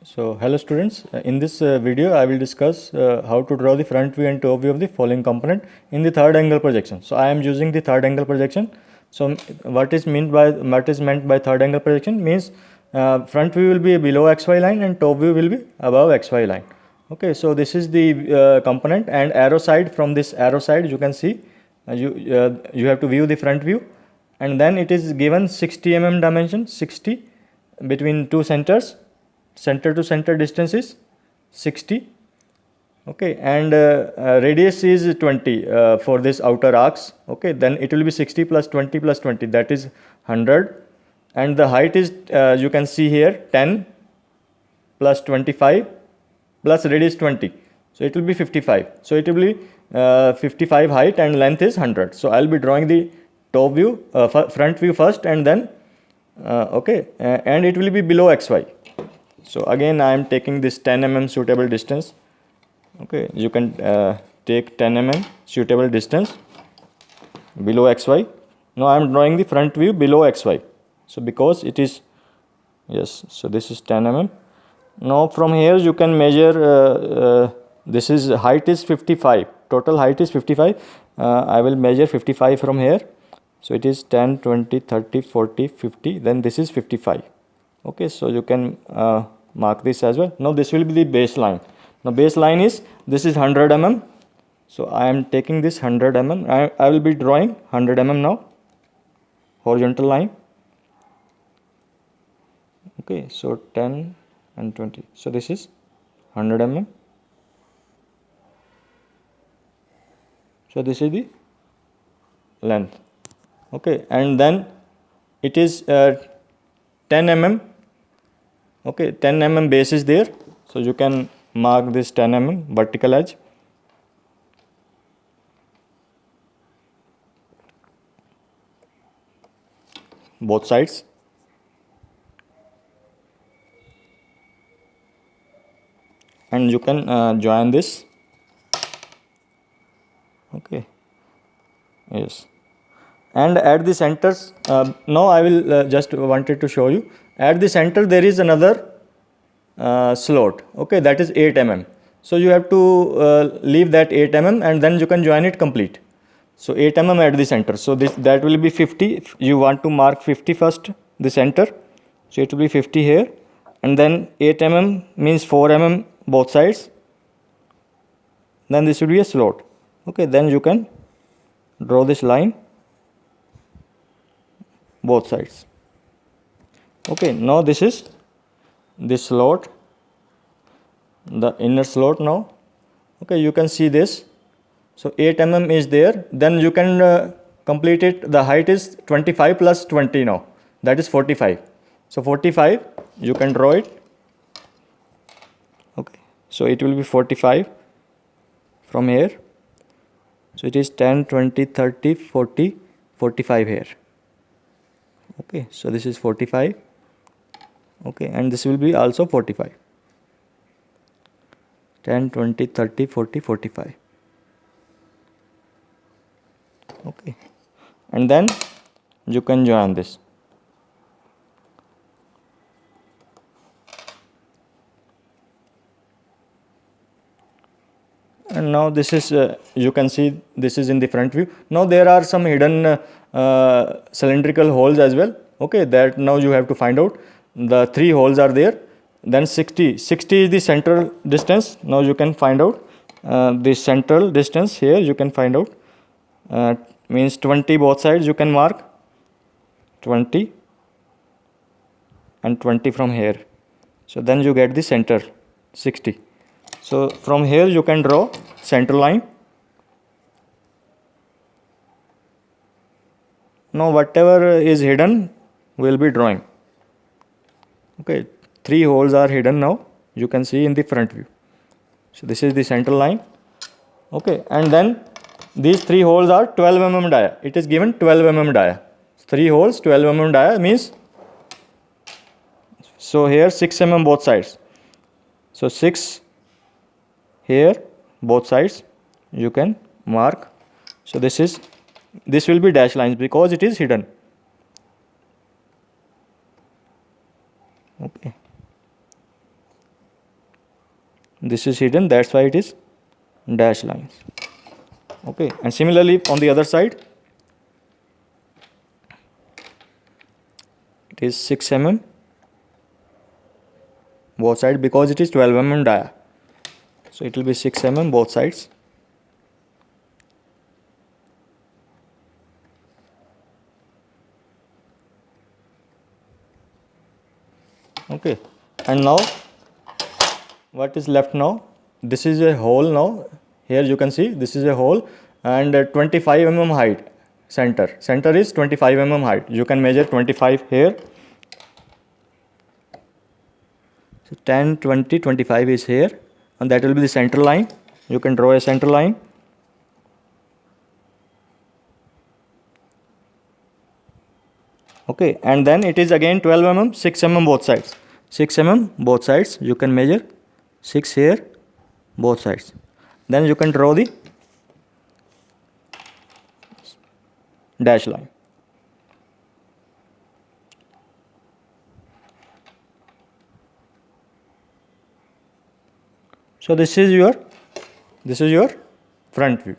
So hello students, in this video I will discuss how to draw the front view and top view of the following component in the third angle projection. So I am using the third angle projection. So what is meant by third angle projection means front view will be below xy line and top view will be above xy line. Okay, so this is the component, and arrow side, from this arrow side you can see you have to view the front view, and then it is given 60 mm dimension, 60 between two centers. Center to center distance is 60. Okay, and radius is 20 for this outer arcs. Okay, then it will be 60 plus 20 plus 20, that is 100, and the height is you can see here 10 plus 25 plus radius 20, so it will be 55. So it will be 55 height and length is 100. So I'll be drawing the top view, front view first, and then and it will be below xy. So again I am taking this 10 mm suitable distance. Okay, you can take 10 mm suitable distance below xy. Now I am drawing the front view below xy. So because it is, yes, so this is 10 mm. Now from here you can measure, this is height is 55, total height is 55. I will measure 55 from here. So it is 10, 20, 30, 40, 50, then this is 55. Okay, so you can mark this as well. Now this will be the baseline. Now baseline is, this is 100 mm. So I am taking this 100 mm. I will be drawing 100 mm now, horizontal line. Okay, so 10 and 20. So this is 100 mm. So this is the length. Okay, and then it is 10 mm. Okay, 10 mm base is there, so you can mark this 10 mm vertical edge. Both sides. And you can join this. Okay, yes, and at the centers, now I will just wanted to show you, at the center there is another slot. Okay, that is 8 mm. So you have to leave that 8 mm and then you can join it complete. So 8 mm at the center, so that will be 50. You want to mark 50 first, the center, so it will be 50 here, and then 8 mm means 4 mm both sides, then this will be a slot. Okay, then you can draw this line both sides. Okay, now this is this slot, the inner slot now. Okay, you can see this. So 8 mm is there, then you can complete it. The height is 25 plus 20 now, that is 45. So 45, you can draw it. Okay, so it will be 45 from here. So it is 10, 20, 30, 40, 45 here. Okay, so this is 45. Okay, and this will be also 45. 10, 20, 30, 40, 45. Okay, and then you can join this. And now this is, you can see this is in the front view. Now there are some hidden cylindrical holes as well. Okay, that now you have to find out. The 3 holes are there. Then 60 is the central distance. Now you can find out the central distance here. You can find out, means 20 both sides you can mark, 20 and 20 from here. So then you get the center, 60. So from here you can draw center line. Now whatever is hidden we will be drawing. Okay, 3 holes are hidden now, you can see in the front view. So this is the center line. Okay, and then these 3 holes are 12 mm dia. It is given 12 mm dia. 3 holes, 12 mm dia means, so here 6 mm both sides. So 6 here both sides you can mark. So this will be dash lines because it is hidden. Okay, this is hidden, that's why it is dash lines. Okay, and similarly on the other side it is 6 mm both sides because it is 12 mm dia, so it will be 6 mm both sides. Okay, and now what is left now? This is a hole now. Here you can see this is a hole and 25 mm height. Center is 25 mm height. You can measure 25 here. So 10, 20, 25 is here, and that will be the center line. You can draw a center line. Okay, and then it is again 12 mm, 6 mm both sides. 6 mm both sides. You can measure 6 here both sides. Then you can draw the dash line. So this is your front view.